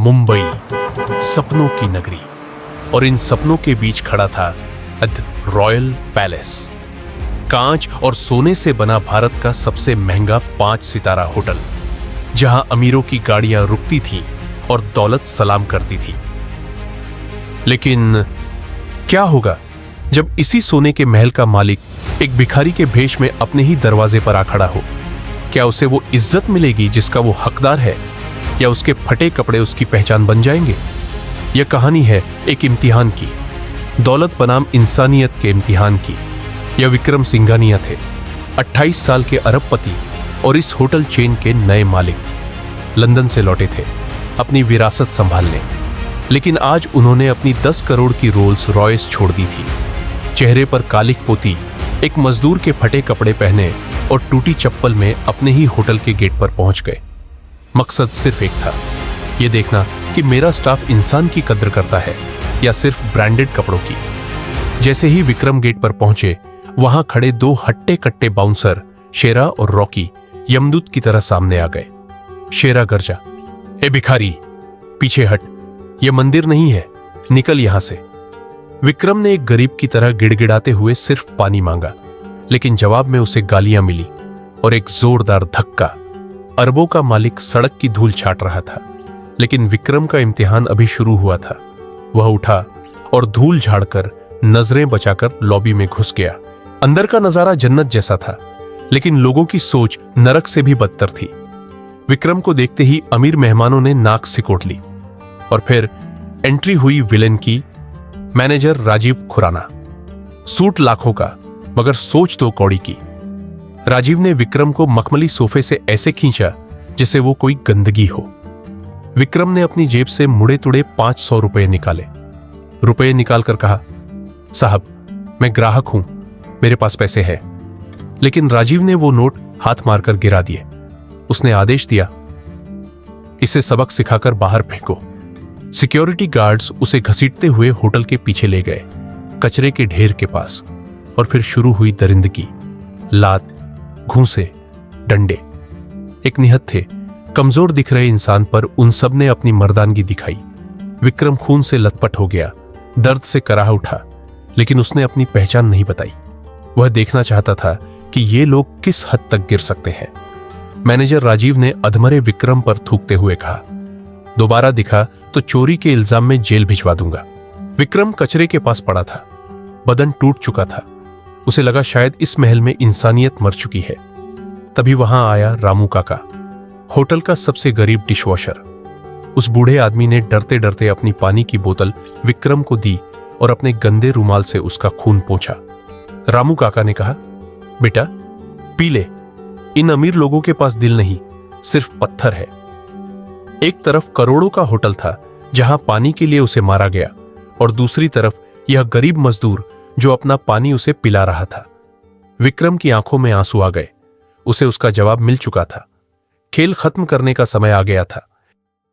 मुंबई, सपनों की नगरी, और इन सपनों के बीच खड़ा था द रॉयल पैलेस, कांच और सोने से बना भारत का सबसे महंगा 5 सितारा होटल, जहां अमीरों की गाड़ियां रुकती थीं और दौलत सलाम करती थी। लेकिन क्या होगा जब इसी सोने के महल का मालिक एक भिखारी के भेष में अपने ही दरवाजे पर आ खड़ा हो? क्या उसे वो इज्जत मिलेगी जिसका वो हकदार है, या उसके फटे कपड़े उसकी पहचान बन जाएंगे? यह कहानी है एक इम्तिहान की, दौलत बनाम इंसानियत के इम्तिहान की। यह विक्रम सिंघानिया थे, 28 साल के अरबपति और इस होटल चेन के नए मालिक। लंदन से लौटे थे अपनी विरासत संभालने, लेकिन आज उन्होंने अपनी 10 करोड़ की रोल्स रॉयस छोड़ दी थी। चेहरे पर कालिक पोती, एक मजदूर के फटे कपड़े पहने और टूटी चप्पल में अपने ही होटल के गेट पर पहुंच गए। मकसद सिर्फ एक था, यह देखना कि मेरा स्टाफ इंसान की कद्र करता है या सिर्फ ब्रांडेड कपड़ों की। जैसे ही विक्रम गेट पर पहुंचे, वहां खड़े 2 हट्टे कट्टे बाउंसर शेरा और रॉकी यमदूत की तरह सामने आ गए। शेरा गरजा, ए भिखारी, पीछे हट, यह मंदिर नहीं है, निकल यहां से। विक्रम ने एक गरीब की तरह गिड़गिड़ाते हुए सिर्फ पानी मांगा, लेकिन जवाब में उसे गालियां मिली और एक जोरदार धक्का। अरबों का मालिक सड़क की धूल छाट रहा था, लेकिन विक्रम का इम्तिहान अभी शुरू हुआ था। वह उठा और धूल झाड़कर नजरें बचाकर लॉबी में घुस गया। अंदर का नजारा जन्नत जैसा था, लेकिन लोगों की सोच नरक से भी बदतर थी। विक्रम को देखते ही अमीर मेहमानों ने नाक सिकोड़ ली, और फिर एंट्री हुई विलेन की, मैनेजर राजीव खुराना। सूट लाखों का, मगर सोच 2 कौड़ी की। राजीव ने विक्रम को मखमली सोफे से ऐसे खींचा जैसे वो कोई गंदगी हो। विक्रम ने अपनी जेब से मुड़े तुड़े 500 रुपए निकाले। रुपए निकालकर कहा, साहब, मैं ग्राहक हूं, मेरे पास पैसे हैं। लेकिन राजीव ने वो नोट हाथ मारकर गिरा दिए। उसने आदेश दिया, इसे सबक सिखाकर बाहर फेंको। सिक्योरिटी गार्ड्स उसे घसीटते हुए होटल के पीछे ले गए, कचरे के ढेर के पास, और फिर शुरू हुई दरिंदगी। लात, घूंसे, डंडे। एक निहत्थे थे, कमजोर दिख रहे इंसान पर उन सब ने अपनी मर्दानगी दिखाई। विक्रम खून से लथपथ हो गया, दर्द से कराह उठा, लेकिन उसने अपनी पहचान नहीं बताई। वह देखना चाहता था कि ये लोग किस हद तक गिर सकते हैं। मैनेजर राजीव ने अधमरे विक्रम पर थूकते हुए कहा, दोबारा दिखा तो चोरी के इल्जाम में जेल भिजवा दूंगा। विक्रम कचरे के पास पड़ा था, बदन टूट चुका था। उसे लगा शायद इस महल में इंसानियत मर चुकी है। तभी वहां आया रामू काका, होटल का सबसे गरीब डिशवॉशर। उस बूढ़े आदमी ने डरते डरते अपनी पानी की बोतल विक्रम को दी और अपने गंदे रुमाल से उसका खून पोंछा। रामू काका ने कहा, बेटा पी ले, इन अमीर लोगों के पास दिल नहीं, सिर्फ पत्थर है। एक तरफ करोड़ों का होटल था जहां पानी के लिए उसे मारा गया, और दूसरी तरफ यह गरीब मजदूर जो अपना पानी उसे पिला रहा था। विक्रम की आंखों में आंसू आ गए। उसे उसका जवाब मिल चुका था। खेल खत्म करने का समय आ गया था।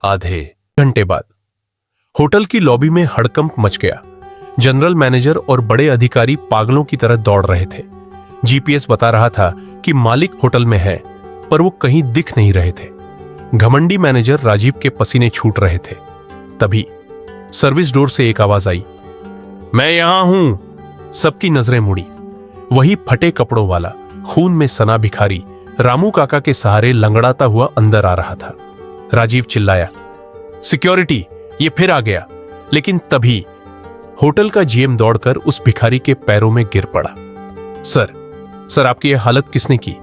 आधे घंटे बाद होटल की लॉबी में हड़कंप मच गया। जनरल मैनेजर और बड़े अधिकारी पागलों की तरह दौड़ रहे थे। जीपीएस बता रहा था कि मालिक होटल में है, पर वो कहीं दिख नहीं रहे थे। घमंडी मैनेजर राजीव के पसीने छूट रहे थे। तभी सर्विस डोर से एक आवाज आई, मैं यहां हूं। सबकी नजरें मुड़ी। वही फटे कपड़ों वाला, खून में सना भिखारी रामू काका के सहारे लंगड़ाता हुआ अंदर आ रहा था। राजीव चिल्लाया, सिक्योरिटी, ये फिर आ गया। लेकिन तभी होटल का जीएम दौड़कर उस भिखारी के पैरों में गिर पड़ा। सर, आपकी यह हालत किसने की?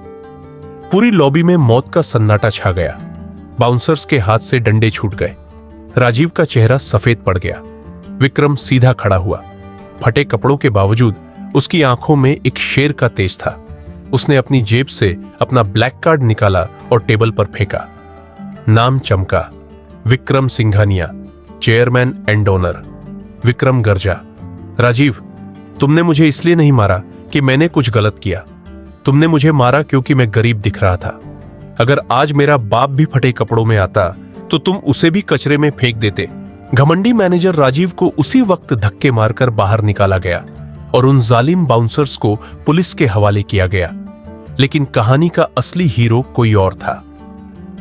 पूरी लॉबी में मौत का सन्नाटा छा गया। बाउंसर्स के हाथ से डंडे छूट गए। राजीव का चेहरा सफेद पड़ गया। विक्रम सीधा खड़ा हुआ। फटे कपड़ों के बावजूद उसकी आंखों में एक शेर का तेज था। उसने अपनी जेब से अपना ब्लैक कार्ड निकाला और टेबल पर फेंका। नाम चमका, Vikram Singhania, chairman and owner. Vikram गर्जा, राजीव, तुमने मुझे इसलिए नहीं मारा कि मैंने कुछ गलत किया। तुमने मुझे मारा क्योंकि मैं गरीब दिख रहा था। अगर आज मेरा बाप भी फटे कपड़ों में आता तो तुम उसे भी कचरे में फेंक देते। घमंडी मैनेजर राजीव को उसी वक्त धक्के मारकर बाहर निकाला गया और उन जालिम बाउंसर्स को पुलिस के हवाले किया गया। लेकिन कहानी का असली हीरो कोई और था।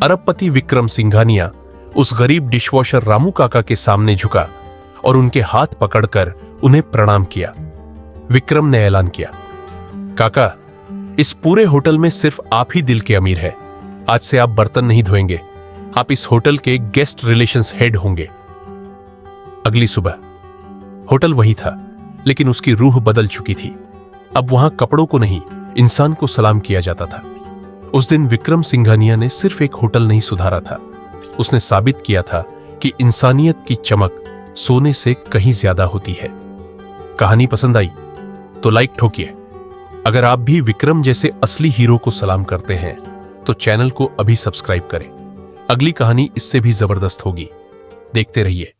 अरबपति विक्रम सिंघानिया उस गरीब डिशवॉशर रामू काका के सामने झुका और उनके हाथ पकड़कर उन्हें प्रणाम किया। विक्रम ने ऐलान किया, काका, इस पूरे होटल में सिर्फ आप ही दिल के अमीर हैं। आज से आप बर्तन नहीं धोएंगे, आप इस होटल के गेस्ट रिलेशंस हेड होंगे। अगली सुबह होटल वही था, लेकिन उसकी रूह बदल चुकी थी। अब वहां कपड़ों को नहीं, इंसान को सलाम किया जाता था। उस दिन विक्रम सिंघानिया ने सिर्फ एक होटल नहीं सुधारा था, उसने साबित किया था कि इंसानियत की चमक सोने से कहीं ज्यादा होती है। कहानी पसंद आई तो लाइक ठोकिए। अगर आप भी विक्रम जैसे असली हीरो को सलाम करते हैं तो चैनल को अभी सब्सक्राइब करें। अगली कहानी इससे भी जबरदस्त होगी, देखते रहिए।